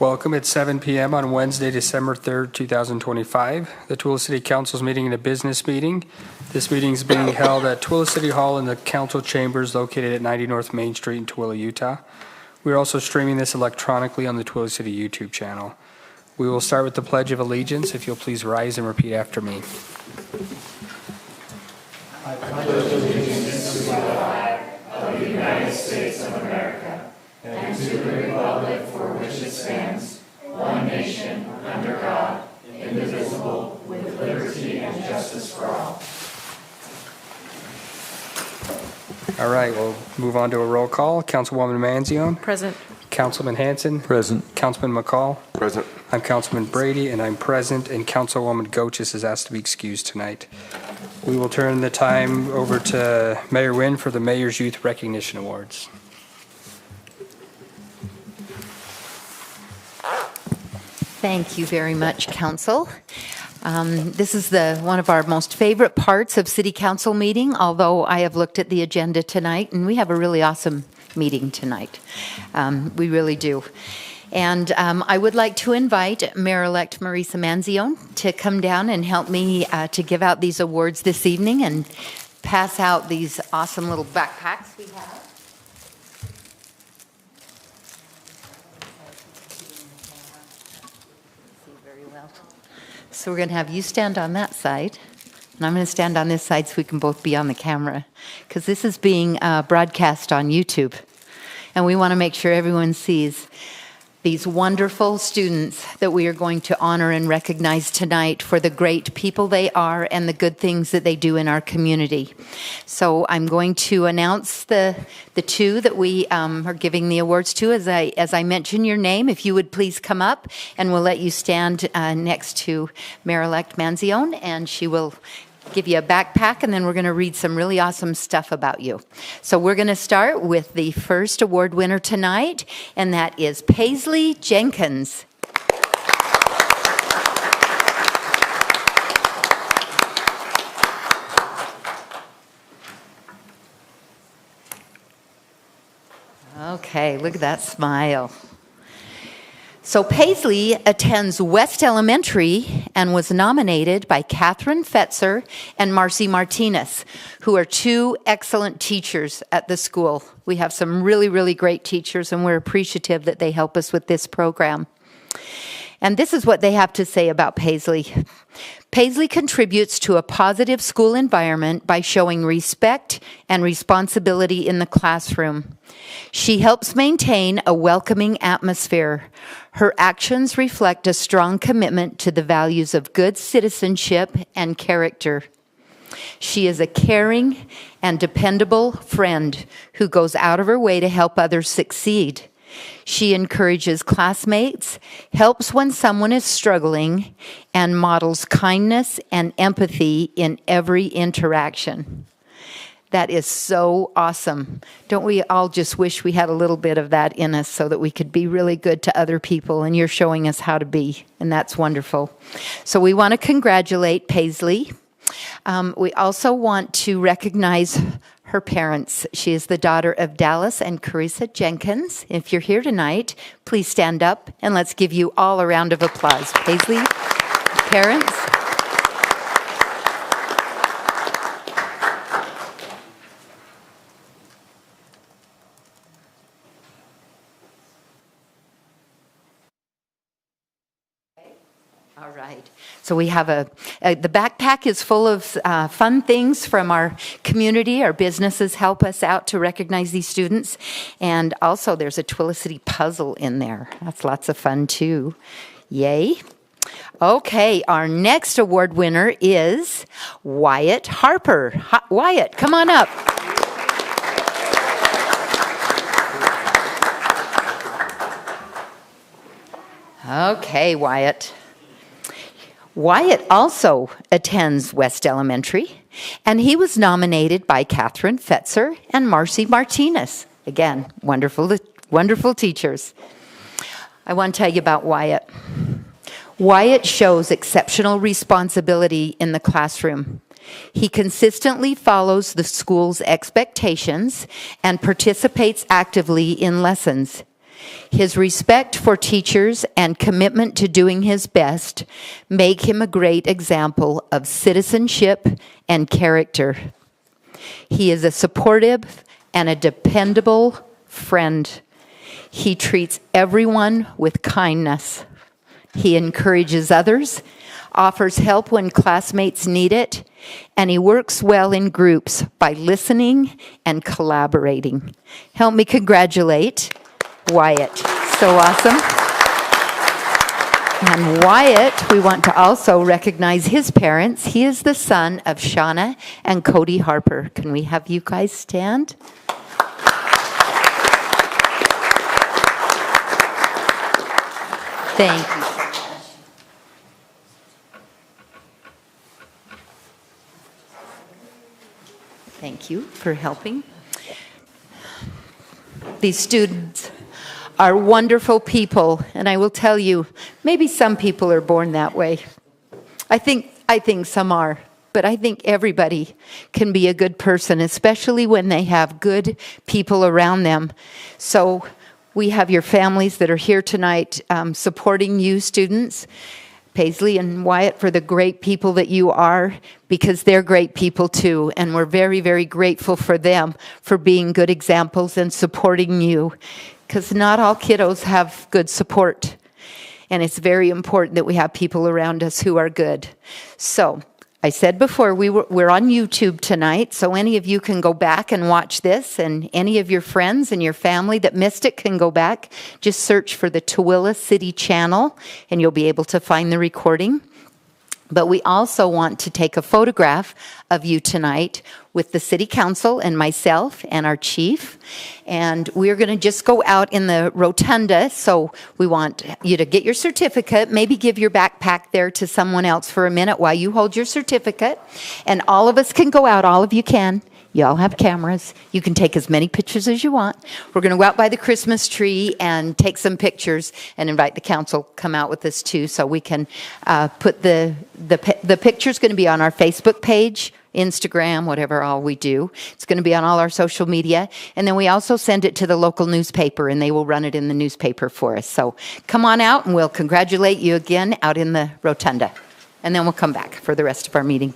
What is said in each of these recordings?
Welcome at 7 p.m. on Wednesday, December 3rd, 2025. The Tooele City Council is meeting in a business meeting. This meeting is being held at Tooele City Hall in the council chambers located at 90 North Main Street in Tooele, Utah. We are also streaming this electronically on the Tooele City YouTube channel. We will start with the Pledge of Allegiance. If you'll please rise and repeat after me. I pledge allegiance to the flag of the United States of America and to the republic for which it stands, one nation, under God, indivisible, with liberty and justice for all. All right, we'll move on to a roll call. Councilwoman Manzione. Present. Councilman Hanson. Present. Councilman McCall. Present. I'm Councilman Brady, and I'm present, and Councilwoman Goches is asked to be excused tonight. We will turn the time over to Mayor Wynn for the Mayor's Youth Recognition Awards. Thank you very much, Council. This is one of our most favorite parts of City Council meeting, although I have looked at the agenda tonight, and we have a really awesome meeting tonight. We really do. And I would like to invite Mayor-elect Marisa Manzione to come down and help me to give out these awards this evening and pass out these awesome little backpacks we have. So we're going to have you stand on that side, and I'm going to stand on this side so we can both be on the camera, because this is being broadcast on YouTube, and we want to make sure everyone sees these wonderful students that we are going to honor and recognize tonight for the great people they are and the good things that they do in our community. So I'm going to announce the two that we are giving the awards to. As I mention your name, if you would please come up, and we'll let you stand next to Mayor-elect Manzione, and she will give you a backpack, and then we're going to read some really awesome stuff about you. So we're going to start with the first award winner tonight, and that is Paisley Jenkins. Okay, look at that smile. So Paisley attends West Elementary and was nominated by Catherine Fetzer and Marcy Martinez, who are two excellent teachers at the school. We have some really, really great teachers, and we're appreciative that they help us with this program. And this is what they have to say about Paisley. Paisley contributes to a positive school environment by showing respect and responsibility in the classroom. She helps maintain a welcoming atmosphere. Her actions reflect a strong commitment to the values of good citizenship and character. She is a caring and dependable friend who goes out of her way to help others succeed. She encourages classmates, helps when someone is struggling, and models kindness and empathy in every interaction. That is so awesome. Don't we all just wish we had a little bit of that in us so that we could be really good to other people, and you're showing us how to be, and that's wonderful. So we want to congratulate Paisley. We also want to recognize her parents. She is the daughter of Dallas and Carissa Jenkins. If you're here tonight, please stand up, and let's give you all a round of applause. Paisley, parents. All right. So we have the backpack is full of fun things from our community. Our businesses help us out to recognize these students. And also there's a Tooele City puzzle in there. That's lots of fun too. Yay. Okay, our next award winner is Wyatt Harper. Wyatt, come on up. Okay, Wyatt. Wyatt also attends West Elementary, and he was nominated by Catherine Fetzer and Marcy Martinez. Again, wonderful teachers. I want to tell you about Wyatt. Wyatt shows exceptional responsibility in the classroom. He consistently follows the school's expectations and participates actively in lessons. His respect for teachers and commitment to doing his best make him a great example of citizenship and character. He is a supportive and a dependable friend. He treats everyone with kindness. He encourages others, offers help when classmates need it, and he works well in groups by listening and collaborating. Help me congratulate Wyatt. So awesome. And Wyatt, we want to also recognize his parents. He is the son of Shauna and Cody Harper. Can we have you guys stand? Thank you. Thank you for helping. These students are wonderful people, and I will tell you, maybe some people are born that way. I think some are, but I think everybody can be a good person, especially when they have good people around them. So we have your families that are here tonight supporting you students. Paisley and Wyatt, for the great people that you are, because they're great people too. And we're very, very grateful for them for being good examples and supporting you, because not all kiddos have good support. And it's very important that we have people around us who are good. So I said before, we're on YouTube tonight, so any of you can go back and watch this, and any of your friends and your family that missed it can go back. Just search for the Tooele City channel, and you'll be able to find the recording. But we also want to take a photograph of you tonight with the City Council and myself and our chief. And we're going to just go out in the rotunda. So we want you to get your certificate, maybe give your backpack there to someone else for a minute while you hold your certificate. And all of us can go out, all of you can. You all have cameras. You can take as many pictures as you want. We're going to go out by the Christmas tree and take some pictures and invite the council come out with us too, so we can put the picture's going to be on our Facebook page, Instagram, whatever all we do. It's going to be on all our social media. And then we also send it to the local newspaper, and they will run it in the newspaper for us. So come on out, and we'll congratulate you again out in the rotunda. And then we'll come back for the rest of our meeting.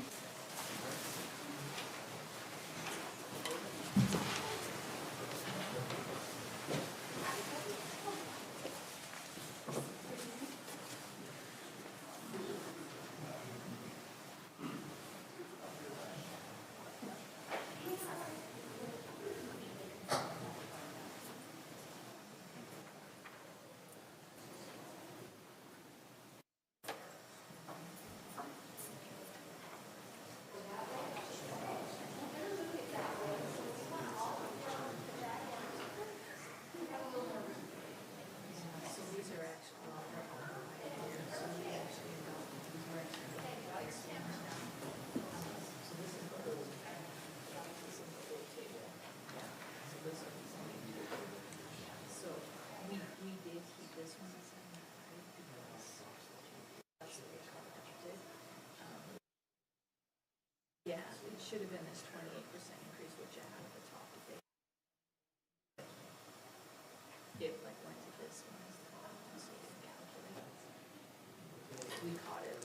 Yeah, it should have been this 28% increase, which I have at the top of it. It like went to this one, so we can calculate. We caught it.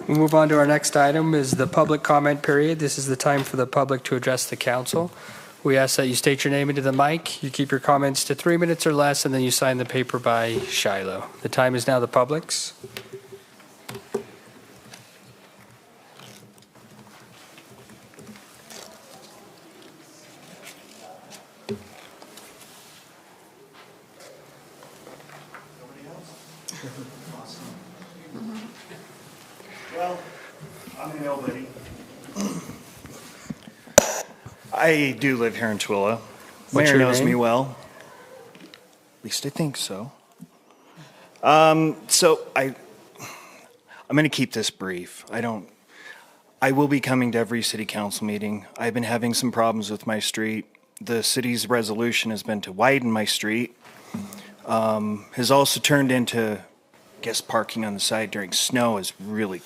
We'll move on to our next item is the public comment period. This is the time for the public to address the council. We ask that you state your name into the mic, you keep your comments to 3 minutes or less, and then you sign the paper by Shiloh. The time is now the public's. Well, I'm a nobody. I do live here in Tooele. What's Mayor your knows name? me well. At least I think so. I'm going to keep this brief. I will be coming to every city council meeting. I've been having some problems with my street. The city's resolution has been to widen my street. Has also turned into, I guess, parking on the side during snow is really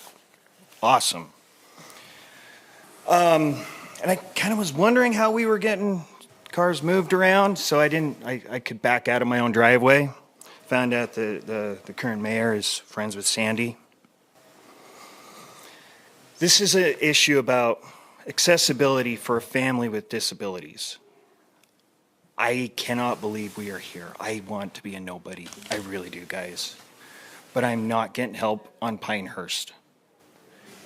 awesome. And I kind of was wondering how we were getting cars moved around, so I could back out of my own driveway. Found out the current mayor is friends with Sandy. This is an issue about accessibility for a family with disabilities. I cannot believe we are here. I want to be a nobody. I really do, guys. But I'm not getting help on Pinehurst.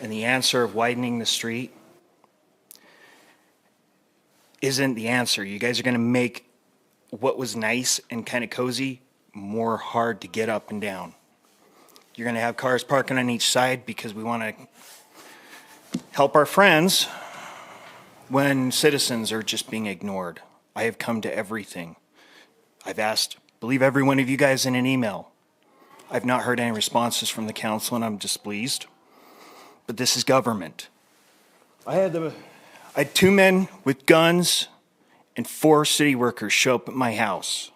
And the answer of widening the street isn't the answer. You guys are going to make what was nice and kind of cozy more hard to get up and down. You're going to have cars parking on each side because we want to help our friends when citizens are just being ignored. I have come to everything. I've asked, believe every one of you guys in an email. I've not heard any responses from the council, and I'm displeased. But this is government. I had 2 men with guns and 4 city workers show up at my house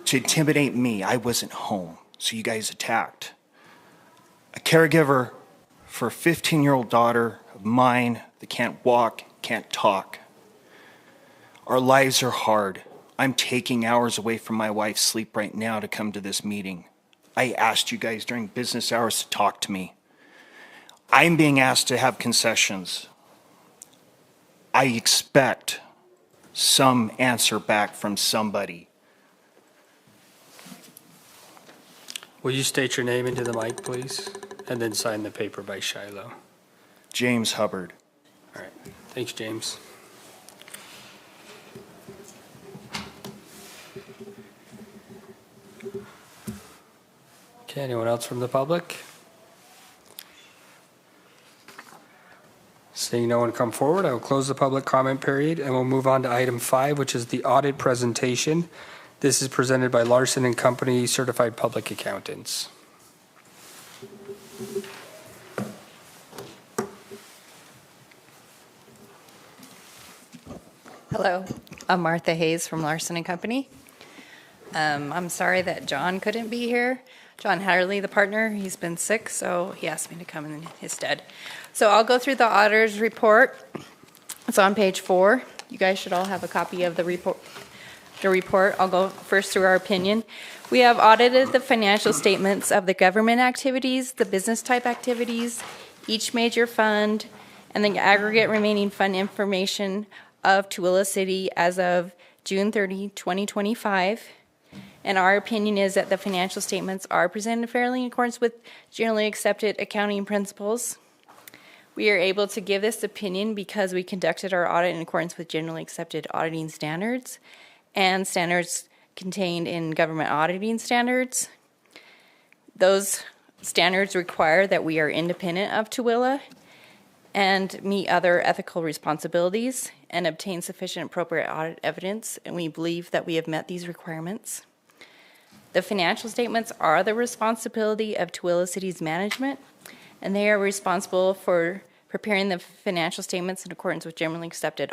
to intimidate me. I wasn't home, so you guys attacked. A caregiver for a 15-year-old daughter of mine that can't walk, can't talk. Our lives are hard. I'm taking hours away from my wife's sleep right now to come to this meeting. I asked you guys during business hours to talk to me. I'm being asked to have concessions. I expect some answer back from somebody. Will you state your name into the mic, please? And then sign the paper by Shiloh. James Hubbard. All right. Thanks, James. Okay, anyone else from the public? Seeing no one come forward, I will close the public comment period and we'll move on to item 5, which is the audit presentation. This is presented by Larson and Company Certified Public Accountants. Hello, I'm Martha Hayes from Larson and Company. I'm sorry that John couldn't be here. John Hatterley, the partner, he's been sick, so he asked me to come in his stead. So I'll go through the auditor's report. It's on page 4. You guys should all have a copy of the report. I'll go first through our opinion. We have audited the financial statements of the government activities, the business type activities, each major fund, and the aggregate remaining fund information of Tooele City as of June 30, 2025. And our opinion is that the financial statements are presented fairly in accordance with generally accepted accounting principles. We are able to give this opinion because we conducted our audit in accordance with generally accepted auditing standards and standards contained in government auditing standards. Those standards require that we are independent of Tooele and meet other ethical responsibilities and obtain sufficient appropriate audit evidence, and we believe that we have met these requirements. The financial statements are the responsibility of Tooele City's management, and they are responsible for preparing the financial statements in accordance with generally accepted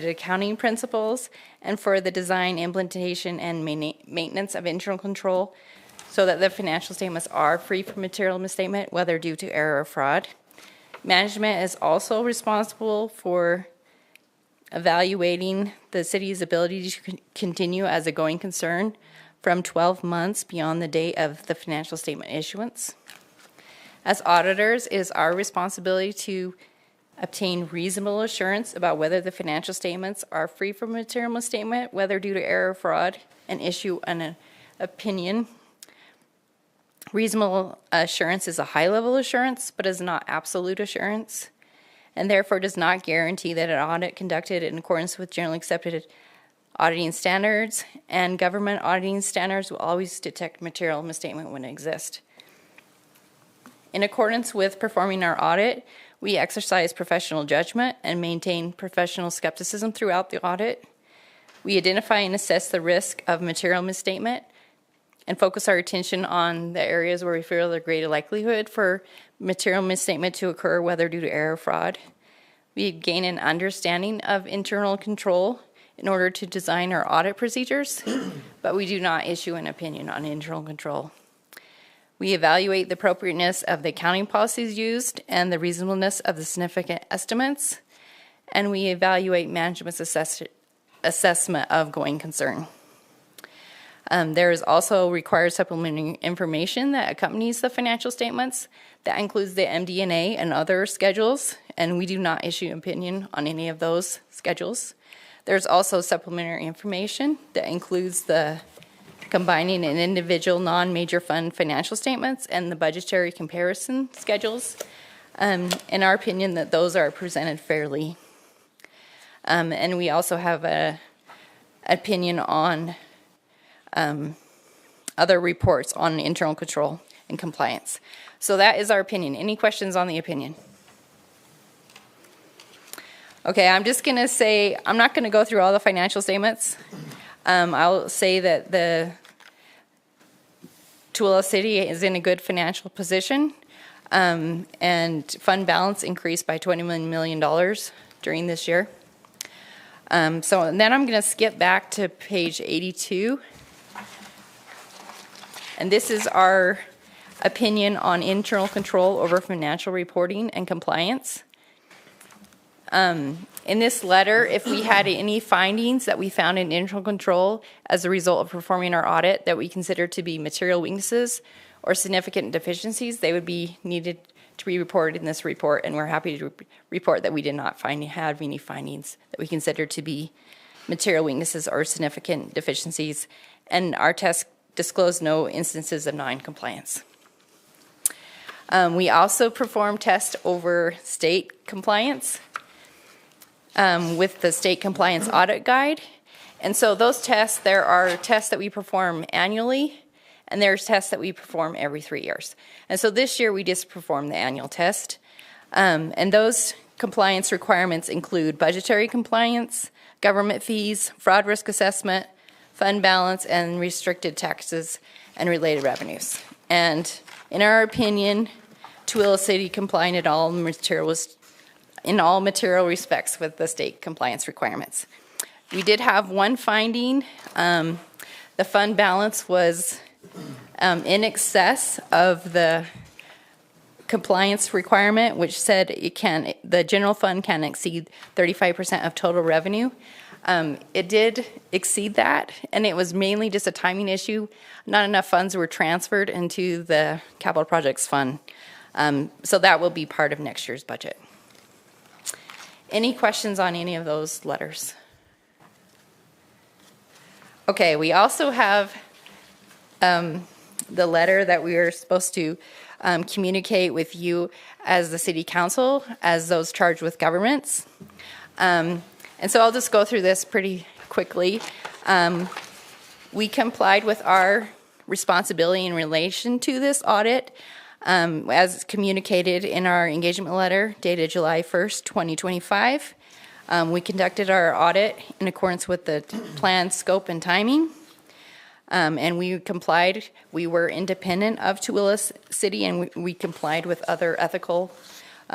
accounting principles, and for the design, implementation, and maintenance of internal control so that the financial statements are free from material misstatement, whether due to error or fraud. Management is also responsible for evaluating the city's ability to continue as a going concern from 12 months beyond the date of the financial statement issuance. As auditors, it is our responsibility to obtain reasonable assurance about whether the financial statements are free from material misstatement, whether due to error or fraud, and issue an opinion. Reasonable assurance is a high-level assurance, but is not absolute assurance, and therefore does not guarantee that an audit conducted in accordance with generally accepted auditing standards and government auditing standards will always detect material misstatement when it exists. In accordance with performing our audit, we exercise professional judgment and maintain professional skepticism throughout the audit. We identify and assess the risk of material misstatement and focus our attention on the areas where we feel the greater likelihood for material misstatement to occur, whether due to error or fraud. We gain an understanding of internal control in order to design our audit procedures, but we do not issue an opinion on internal control. We evaluate the appropriateness of the accounting policies used and the reasonableness of the significant estimates, and we evaluate management's assessment of going concern. There is also required supplementary information that accompanies the financial statements. That includes the MD&A and other schedules, and we do not issue an opinion on any of those schedules. There's also supplementary information that includes the combining an individual non-major fund financial statements and the budgetary comparison schedules. In our opinion, that those are presented fairly. And we also have an opinion on other reports on internal control and compliance. So that is our opinion. Any questions on the opinion? Okay, I'm just going to say, I'm not going to go through all the financial statements. I'll say that the Tooele City is in a good financial position, and fund balance increased by $21 million during this year. And then I'm going to skip back to page 82. And this is our opinion on internal control over financial reporting and compliance. In this letter, if we had any findings that we found in internal control as a result of performing our audit that we consider to be material weaknesses or significant deficiencies, they would be needed to be reported in this report, and we're happy to report that we did not have any findings that we consider to be material weaknesses or significant deficiencies, and our test disclosed no instances of non-compliance. We also performed tests over state compliance with the state compliance audit guide. And so those tests, there are tests that we perform annually, and there's tests that we perform every 3 years. And so this year we just performed the annual test. And those compliance requirements include budgetary compliance, government fees, fraud risk assessment, fund balance, and restricted taxes and related revenues. And in our opinion, Tooele City complied in all material respects with the state compliance requirements. We did have one finding. The fund balance was in excess of the compliance requirement, which said the general fund can exceed 35% of total revenue. It did exceed that, and it was mainly just a timing issue. Not enough funds were transferred into the capital projects fund. So that will be part of next year's budget. Any questions on any of those letters? Okay, we also have the letter that we are supposed to communicate with you as the city council, as those charged with governments. And so I'll just go through this pretty quickly. We complied with our responsibility in relation to this audit as communicated in our engagement letter dated July 1st, 2025. We conducted our audit in accordance with the plan, scope, and timing. And we complied. We were independent of Tooele City, and we complied with other ethical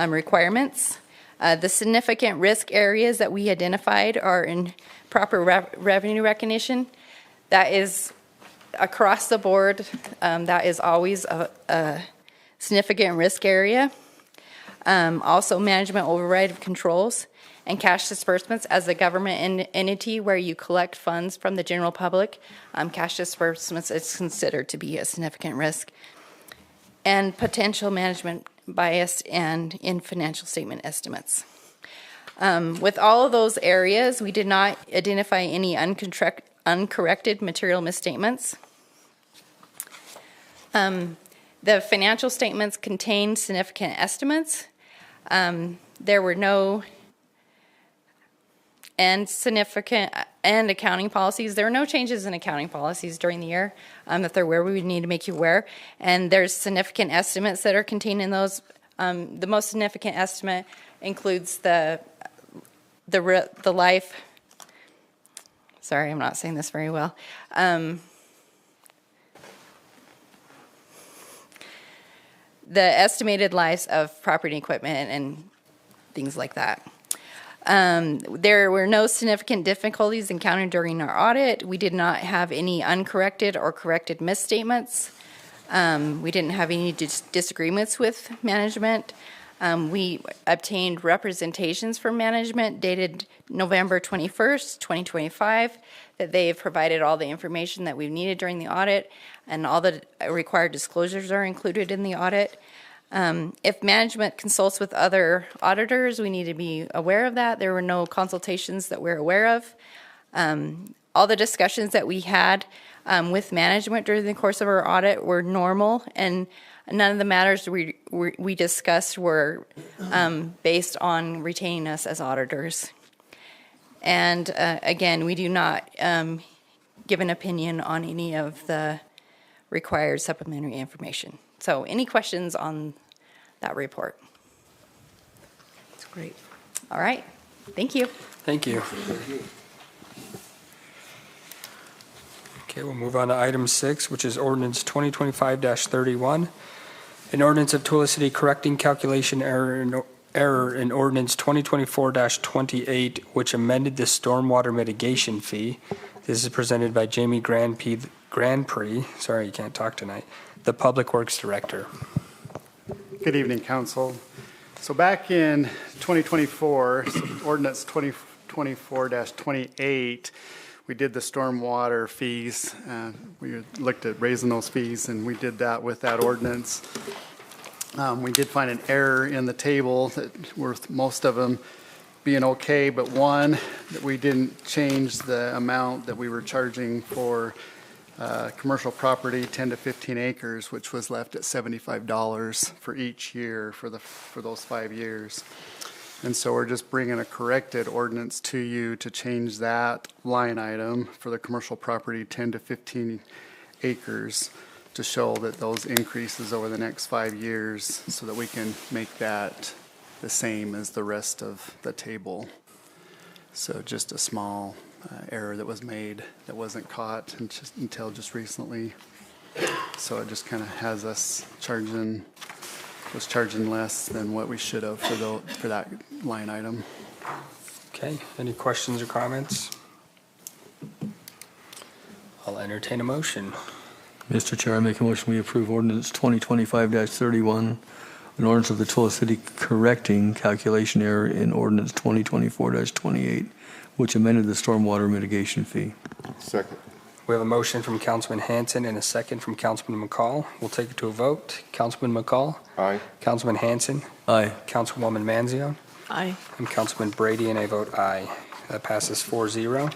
requirements. The significant risk areas that we identified are in proper revenue recognition. That is across the board. That is always a significant risk area. Also, management override of controls and cash disbursements as a government entity where you collect funds from the general public. Cash disbursements is considered to be a significant risk. and potential management bias and in financial statement estimates. With all of those areas, we did not identify any uncorrected material misstatements. The financial statements contained significant estimates. There were no and accounting policies. There were no changes in accounting policies during the year. If there were, we would need to make you aware. And there's significant estimates that are contained in those. The most significant estimate includes the life. Sorry, I'm not saying this very well. The estimated lives of property and equipment and things like that. There were no significant difficulties encountered during our audit. We did not have any uncorrected or corrected misstatements. We didn't have any disagreements with management. We obtained representations from management dated November 21st, 2025, that they have provided all the information that we've needed during the audit, and all the required disclosures are included in the audit. If management consults with other auditors, we need to be aware of that. There were no consultations that we're aware of. All the discussions that we had with management during the course of our audit were normal, and none of the matters we discussed were based on retaining us as auditors. And again, we do not give an opinion on any of the required supplementary information. So any questions on that report? That's great. All right. Thank you. Thank you. Okay, we'll move on to item 6, which is ordinance 2025-31. An ordinance of Tooele City correcting calculation error in ordinance 2024-28, which amended the stormwater mitigation fee. This is presented by Jamie Grandprix. Sorry, you can't talk tonight. The Public Works Director. Good evening, Council. So back in 2024, ordinance 2024-28, we did the stormwater fees. We looked at raising those fees, and we did that with that ordinance. We did find an error in the table that worth most of them being okay, but one, that we didn't change the amount that we were charging for commercial property 10 to 15 acres, which was left at $75 for each year for those 5 years. And so we're just bringing a corrected ordinance to you to change that line item for the commercial property 10 to 15 acres to show that those increases over the next 5 years so that we can make that the same as the rest of the table. So just a small error that was made that wasn't caught until just recently. So it just kind of has us charging less than what we should have for that line item. Okay, any questions or comments? I'll entertain a motion. Mr. Chair, I make a motion we approve ordinance 2025-31, an ordinance of the Tooele City correcting calculation error in ordinance 2024-28, which amended the stormwater mitigation fee. Second. We have a motion from Councilman Hanson and a second from Councilman McCall. We'll take it to a vote. Councilman McCall? Aye. Councilman Hanson? Aye. Councilwoman Manzione? Aye. I'm Councilman Brady, and I vote aye. That passes 4-0.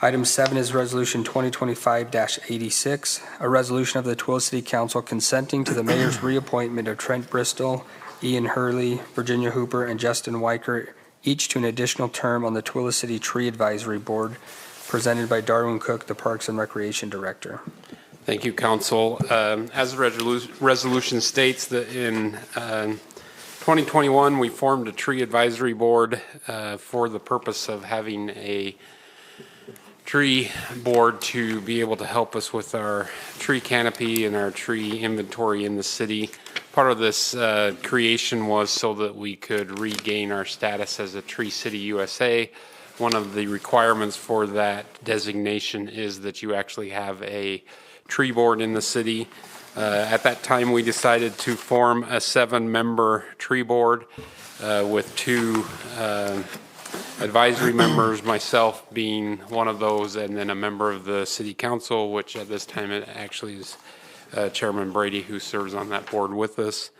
Item 7 is Resolution 2025-86, a resolution of the Tooele City Council consenting to the mayor's reappointment of Trent Bristol, Ian Hurley, Virginia Hooper, and Justin Weicker, each to an additional term on the Tooele City Tree Advisory Board, presented by Darwin Cook, the Parks and Recreation Director. Thank you, Council. As the resolution states, that in 2021, we formed a tree advisory board for the purpose of having a tree board to be able to help us with our tree canopy and our tree inventory in the city. Part of this creation was so that we could regain our status as a Tree City USA. One of the requirements for that designation is that you actually have a tree board in the city. At that time, we decided to form a 7-member tree board with 2 advisory members, myself being one of those, and then a member of the city council, which at this time it actually is Chairman Brady, who serves on that board with us.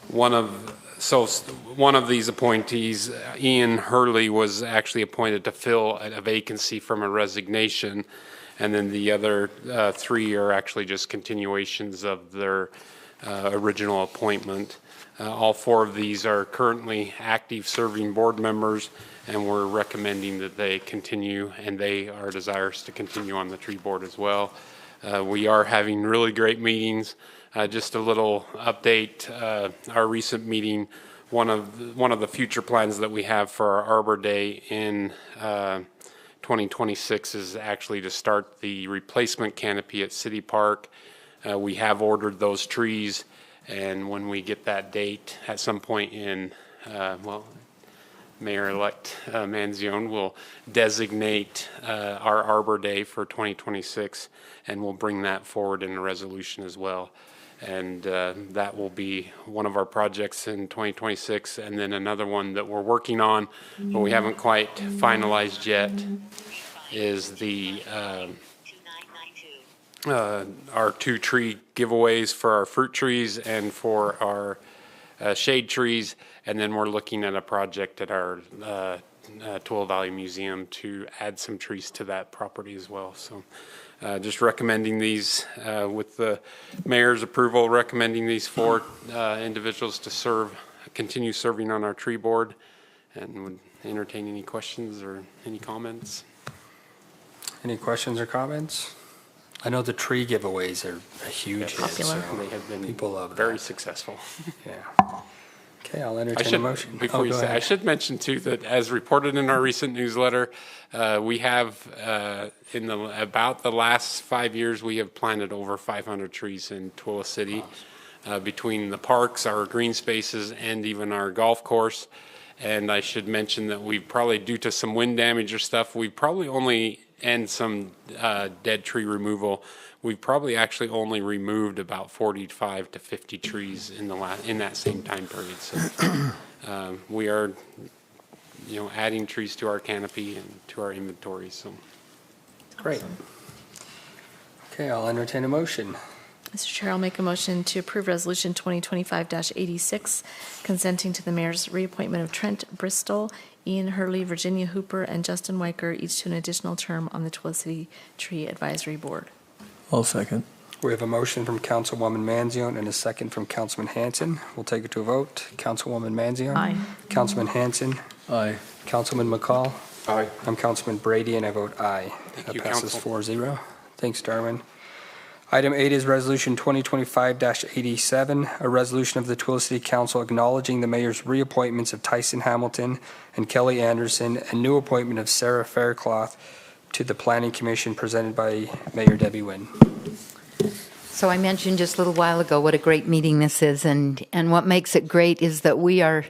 One of these appointees, Ian Hurley, was actually appointed to fill a vacancy from a resignation, and then the other three are actually just continuations of their original appointment. All four of these are currently active serving board members, and we're recommending that they continue, and they are desirous to continue on the tree board as well. We are having really great meetings. Just a little update, our recent meeting, one of the future plans that we have for our Arbor Day in 2026 is actually to start the replacement canopy at City Park. We have ordered those trees, and when we get that date at some point in, Mayor-elect Manzione will designate our Arbor Day for 2026, and we'll bring that forward in a resolution as well. And that will be one of our projects in 2026, and then another one that we're working on, but we haven't quite finalized yet, is the our 2 tree giveaways for our fruit trees and for our shade trees, and then we're looking at a project at our Tooele Valley Museum to add some trees to that property as well. So just recommending these with the mayor's approval, recommending these 4 individuals to continue serving on our tree board, and would entertain any questions or any comments. Any questions or comments? I know the tree giveaways are a huge hit, Popular. so They have been people love very that. successl. Yeah. Okay, I'll entertain a motion. Before Oh, you go say, I ahead. should mention too that as reported in our recent newsletter, we have in about the last 5 years we have planted over 500 trees in Tooele City, between the parks, our green spaces, and even our golf course. And I should mention that we probably, due to some wind damage or stuff, we probably only, and some dead tree removal, we've probably actually only removed about 45 to 50 trees in that same time period. So we are, adding trees to our canopy and to our inventory. So Great. Okay, I'll entertain a motion. Mr. Chair, I'll make a motion to approve Resolution 2025-86, consenting to the mayor's reappointment of Trent Bristol, Ian Hurley, Virginia Hooper, and Justin Weicker, each to an additional term on the Tooele City Tree Advisory Board. I'll second. We have a motion from Councilwoman Manzione and a second from Councilman Hanson. We'll take it to a vote. Councilwoman Manzione? Aye. Councilman Hanson? Aye. Councilman McCall? Aye. I'm Councilman Brady, and I vote aye. Thank you, That passes Council. 4-0. Thanks, Darwin. Item 8 is Resolution 2025-87, a resolution of the Tooele City Council acknowledging the mayor's reappointments of Tyson Hamilton and Kelly Anderson and new appointment of Sarah Faircloth to the Planning Commission, presented by Mayor Debbie Wynn. So I mentioned just a little while ago what a great meeting this is, and what makes it great is that we are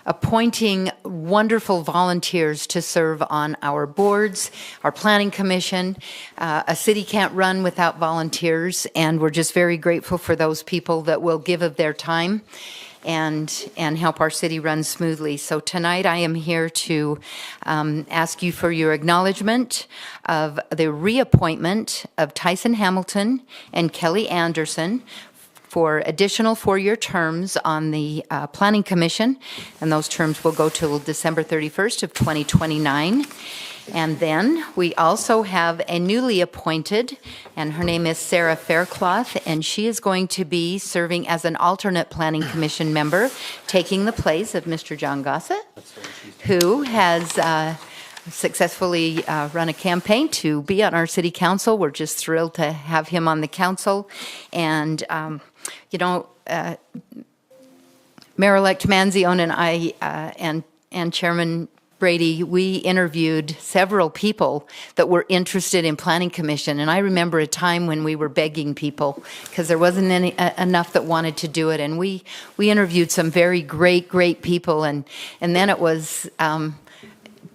appointing wonderful volunteers to serve on our boards, our planning commission. A city can't run without volunteers, and we're just very grateful for those people that will give of their time and help our city run smoothly. So tonight I am here to ask you for your acknowledgement of the reappointment of Tyson Hamilton and Kelly Anderson for additional 4-year terms on the Planning Commission, and those terms will go till December 31st of 2029. And then we also have a newly appointed, and her name is Sarah Faircloth, and she is going to be serving as an alternate Planning Commission member, taking the place of Mr. John Gossett, who has successfully run a campaign to be on our city council. We're just thrilled to have him on the council. And Mayor-elect Manzione and I and Chairman Brady, we interviewed several people that were interested in Planning Commission, and I remember a time when we were begging people because there wasn't enough that wanted to do it, and we interviewed some very great people, and then it was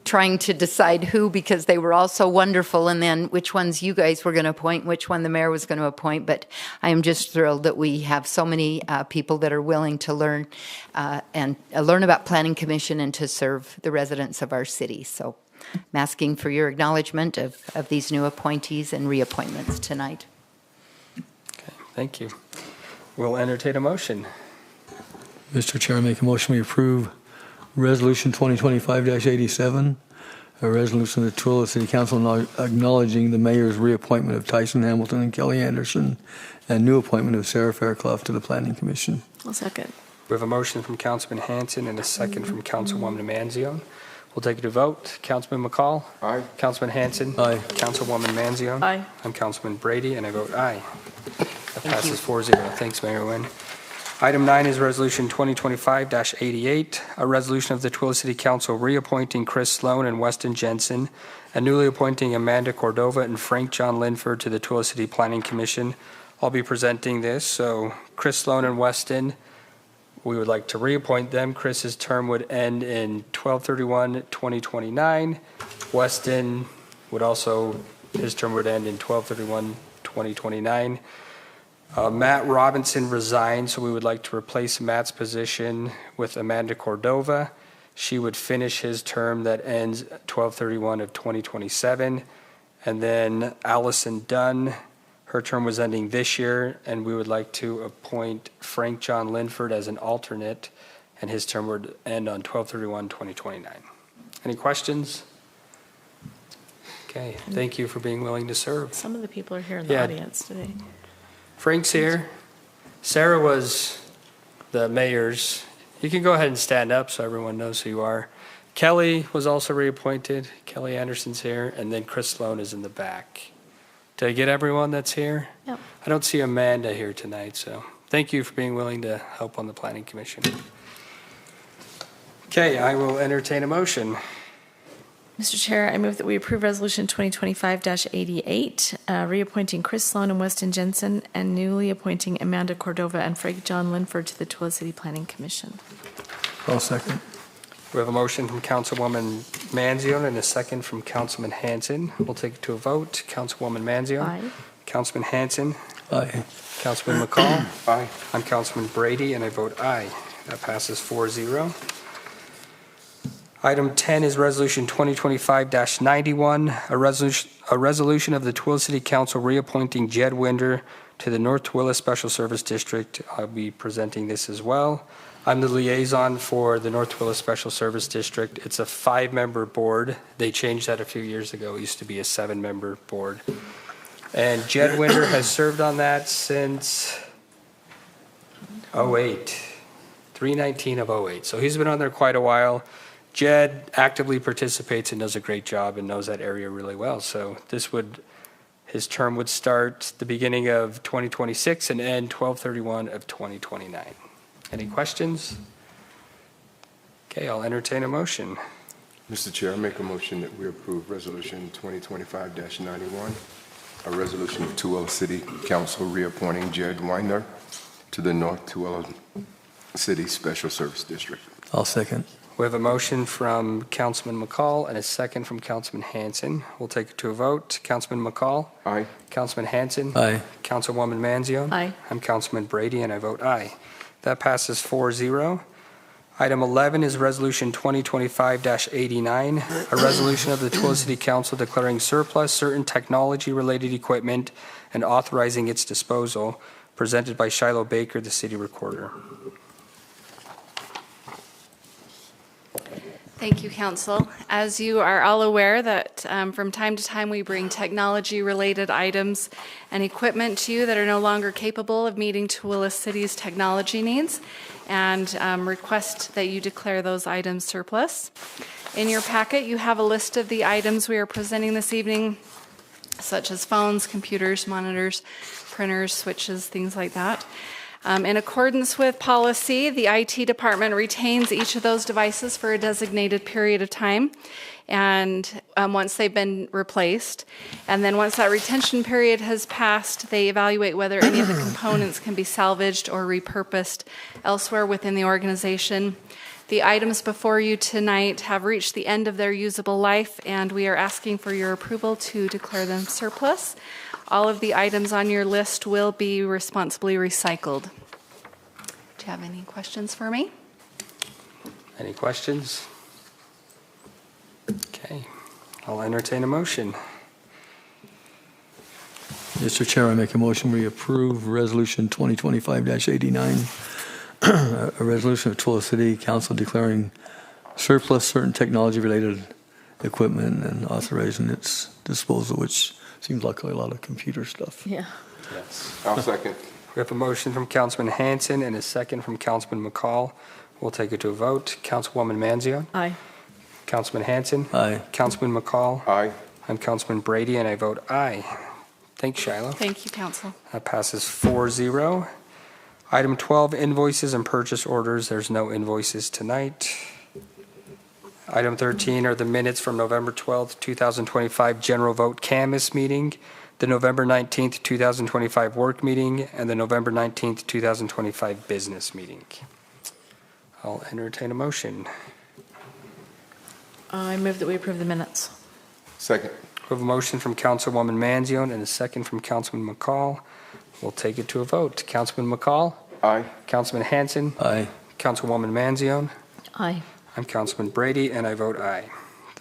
trying to decide who, because they were all so wonderful, and then which ones you guys were going to appoint, which one the mayor was going to appoint. But I am just thrilled that we have so many people that are willing to learn and learn about Planning Commission and to serve the residents of our city. So I'm asking for your acknowledgement of these new appointees and reappointments tonight. Okay, thank you. We'll entertain a motion. Mr. Chair, I make a motion we approve Resolution 2025-87, a resolution of the Tooele City Council acknowledging the mayor's reappointment of Tyson Hamilton and Kelly Anderson and new appointment of Sarah Fairclough to the Planning Commission. I'll second. We have a motion from Councilman Hanson and a second from Councilwoman Manzione. We'll take it to vote. Councilman McCall? Aye. Councilman Hanson? Aye. Councilwoman Manzione? Aye. I'm Councilman Brady, and I vote aye. That passes 4-0. Thanks, Mayor Nguyen. Item 9 is Resolution 2025-88, a resolution of the Tooele City Council reappointing Chris Sloan and Weston Jensen, and newly appointing Amanda Cordova and Frank John Linford to the Tooele City Planning Commission. I'll be presenting this. So Chris Sloan and Weston, we would like to reappoint them. Chris's term would end in 12/31/2029. Weston would also, his term would end in 12/31/2029. Matt Robinson resigned, so we would like to replace Matt's position with Amanda Cordova. She would finish his term that ends 12/31/2027. And then Allison Dunn, her term was ending this year, and we would like to appoint Frank John Linford as an alternate, and his term would end on 12/31/2029. Any questions? Okay, thank you for being willing to serve. Some of the people are here in the Yeah. audience today. Frank's here. Sarah was the mayor's. You can go ahead and stand up so everyone knows who you are. Kelly was also reappointed. Kelly Anderson's here, and then Chris Sloan is in the back. Did I get everyone that's here? Yep. I don't see Amanda here tonight, so thank you for being willing to help on the Planning Commission. Okay, I will entertain a motion. Mr. Chair, I move that we approve Resolution 2025-88, reappointing Chris Sloan and Weston Jensen, and newly appointing Amanda Cordova and Frank John Linford to the Tooele City Planning Commission. I'll second. We have a motion from Councilwoman Manzione and a second from Councilman Hanson. We'll take it to a vote. Councilwoman Manzione? Aye. Councilman Hanson? Aye. Councilman McCall? Aye. I'm Councilman Brady, and I vote aye. That passes 4-0. Item 10 is Resolution 2025-91, a resolution of the Tooele City Council reappointing Jed Winder to the North Tooele Special Service District. I'll be presenting this as well. I'm the liaison for the North Tooele Special Service District. It's a 5-member board. They changed that a few years ago. It used to be a 7-member board. And Jed Winder has served on that since 08, 3/19 of 08. So he's been on there quite a while. Jed actively participates and does a great job and knows that area really well. So his term would start the beginning of 2026 and end 12/31/2029. Any questions? Okay, I'll entertain a motion. Mr. Chair, I make a motion that we approve Resolution 2025-91, a resolution of Tooele City Council reappointing Jed Winder to the North Tooele City Special Service District. I'll second. We have a motion from Councilman McCall and a second from Councilman Hanson. We'll take it to a vote. Councilman McCall? Aye. Councilman Hanson? Aye. Councilwoman Manzione? Aye. I'm Councilman Brady, and I vote aye. That passes 4-0. Item 11 is Resolution 2025-89, a resolution of the Tooele City Council declaring surplus certain technology-related equipment and authorizing its disposal, presented by Shiloh Baker, the city recorder. Thank you, Council. As you are all aware that from time to time we bring technology-related items and equipment to you that are no longer capable of meeting Tooele City's technology needs, and request that you declare those items surplus. In your packet, you have a list of the items we are presenting this evening, such as phones, computers, monitors, printers, switches, things like that. In accordance with policy, the IT department retains each of those devices for a designated period of time, and once they've been replaced. And then once that retention period has passed, they evaluate whether any of the components can be salvaged or repurposed elsewhere within the organization. The items before you tonight have reached the end of their usable life, and we are asking for your approval to declare them surplus. All of the items on your list will be responsibly recycled. Do you have any questions for me? Any questions? Okay. I'll entertain a motion. Mr. Chair, I make a motion we approve Resolution 2025-89, a resolution of Tooele City Council declaring surplus certain technology-related equipment and authorizing its disposal, which seems like a lot of computer stuff. Yeah. Yes. I'll second. We have a motion from Councilman Hanson and a second from Councilman McCall. We'll take it to a vote. Councilwoman Manzione? Aye. Councilman Hanson? Aye. Councilman McCall? Aye. I'm Councilman Brady, and I vote aye. Thanks, Shiloh. Thank you, council. That passes 4-0. Item 12, invoices and purchase orders. There's no invoices tonight. Item 13 are the minutes from November 12th, 2025 general vote canvas meeting, the November 19th, 2025 work meeting, and the November 19th, 2025 business meeting. I'll entertain a motion. I move that we approve the minutes. Second. We have a motion from Councilwoman Manzione and a second from Councilman McCall. We'll take it to a vote. Councilman McCall? Aye. Councilman Hanson? Aye. Councilwoman Manzione? Aye. I'm Councilman Brady, and I vote aye.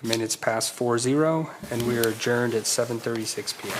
The minutes pass 4-0, and we are adjourned at 7:36 p.m.